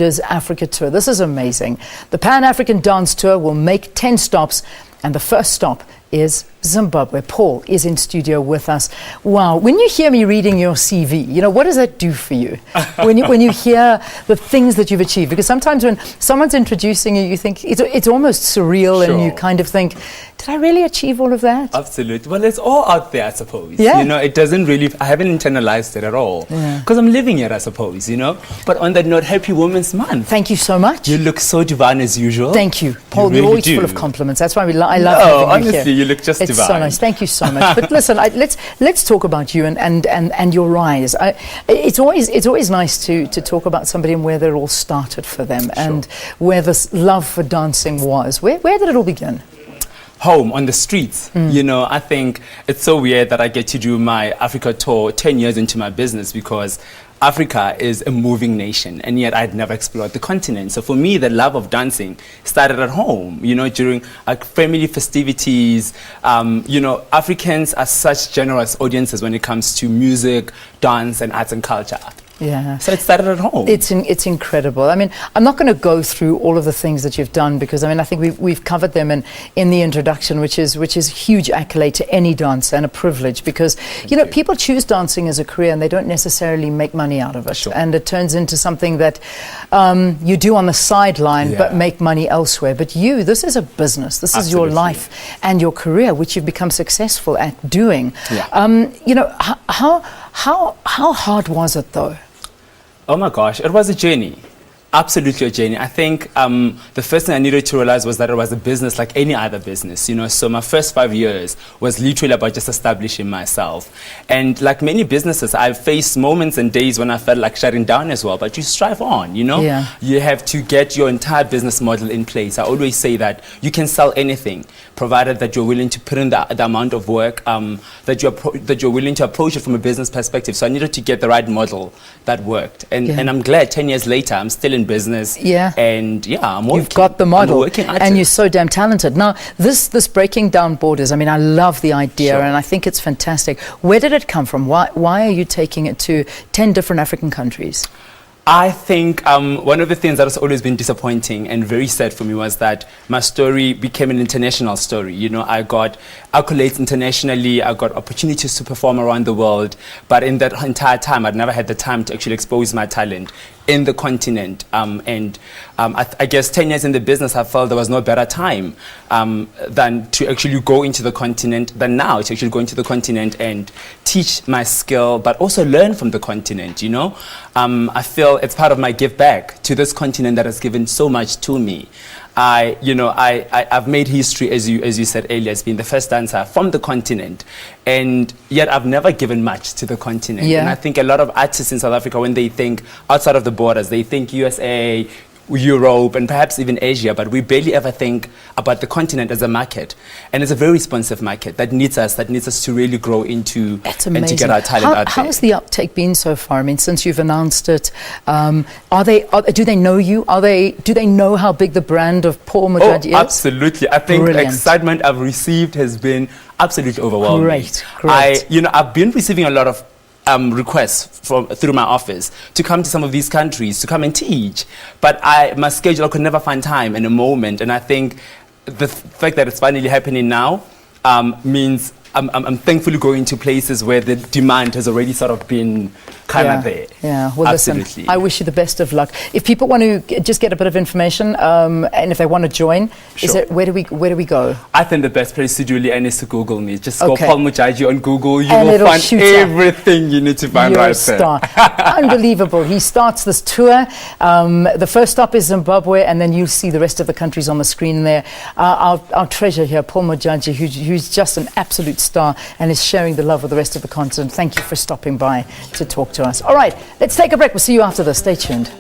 Africa Tour. This is amazing. The Pan-African Dance Tour will make 10 stops, and the first stop is Zimbabwe. Paul is in studio with us. Wow, when you hear me reading your CV, you know, what does that do for you? when you hear the things that you've achieved? Because sometimes when someone's introducing you, you think it's almost surreal, Sure. and you kind of think, did I really achieve all of that? Absolutely. Well, it's all out there, I suppose. Yeah. You know, it doesn't really, I haven't internalized it at all. Because I'm living it, I suppose, you know. But on that note, Happy Women's Month. Thank you so much. You look so divine as usual. Thank you. Paul, You you're really always do. full of compliments. That's why I love Oh, having you honestly, here. you look just It's divine. so nice. Thank you so much. But listen, let's talk about you and your rise. It's always nice to talk about somebody and where it all started for them, Sure. and where this love for dancing was. Where did it all begin? Home, on the streets. You know, I think it's so weird that I get to do my Africa tour 10 years into my business, because Africa is a moving nation, and yet I'd never explored the continent. So for me, the love of dancing started at home, you know, during family festivities. You know, Africans are such generous audiences when it comes to music, dance, and arts and culture. Yeah. So it started at home. It's incredible. I mean, I'm not going to go through all of the things that you've done, because I mean, I think we've covered them in the introduction, which is a huge accolade to any dancer and a privilege, because you know, people choose dancing as a career and they don't necessarily make money out of it. Sure. And it turns into something that you do on the sideline, but make money elsewhere. But this is a business. This is your life and your career, which you've become successful at doing. Yeah. You know, how hard was it though? Oh my gosh, it was a journey. Absolutely a journey. I think the first thing I needed to realize was that it was a business like any other business, you know. So my first 5 years was literally about just establishing myself. And like many businesses, I've faced moments and days when I felt like shutting down as well, but you strive on, you know. Yeah. You have to get your entire business model in place. I always say that you can sell anything, provided that you're willing to put in the amount of work, that you're willing to approach it from a business perspective. So I needed to get the right model that worked. And I'm glad 10 years later, I'm still in business. Yeah. And yeah, I'm working. You've got the model, I'm a working artist. and you're so damn talented. Now, this breaking down borders, I mean, I love the idea, Sure. and I think it's fantastic. Where did it come from? Why are you taking it to 10 different African countries? I think one of the things that has always been disappointing and very sad for me was that my story became an international story. You know, I got accolades internationally, I got opportunities to perform around the world, but in that entire time, I'd never had the time to actually expose my talent in the continent. I guess 10 years in the business, I felt there was no better time than to actually go into the continent, than now to actually go into the continent and teach my skill, but also learn from the continent, you know. I feel it's part of my give back to this continent that has given so much to me. I've made history, as you said earlier, as being the first dancer from the continent, and yet I've never given much to the continent. Yeah. And I think a lot of artists in South Africa, when they think outside of the borders, they think USA, Europe, and perhaps even Asia, but we barely ever think about the continent as a market. And it's a very responsive market that needs us to really grow into. That's and amazing. to get our talent out there. How's the uptake been so far? I mean, since you've announced it, do they know you? Do they know how big the brand of Paul Modjadji is? Absolutely. I think the Brilliant. excitement I've received has been absolutely overwhelming. Great. I've been receiving a lot of requests through my office to come to some of these countries to come and teach, but my schedule, I could never find time in a moment. And I think the fact that it's finally happening now means I'm thankfully going to places where the demand has already sort of been kind of there. Yeah, well, absolutely. listen, I wish you the best of luck. If people want to just get a bit of information, and if they want to join, Sure. where do we go? I think the best place to do, Leanne, is to Google me. Just Okay. go Paul Modjadji on Google. You And will it'll find shoot up. everything you need to find You're right a star. Unbelievable. He starts this tour. The first stop is Zimbabwe, and then you'll see the rest of the countries on the screen there. Our treasure here, Paul Modjadji, who's just an absolute star and is sharing the love with the rest of the continent. Thank you for stopping by to talk to us. All right, let's take a break. We'll see you after this. Stay tuned.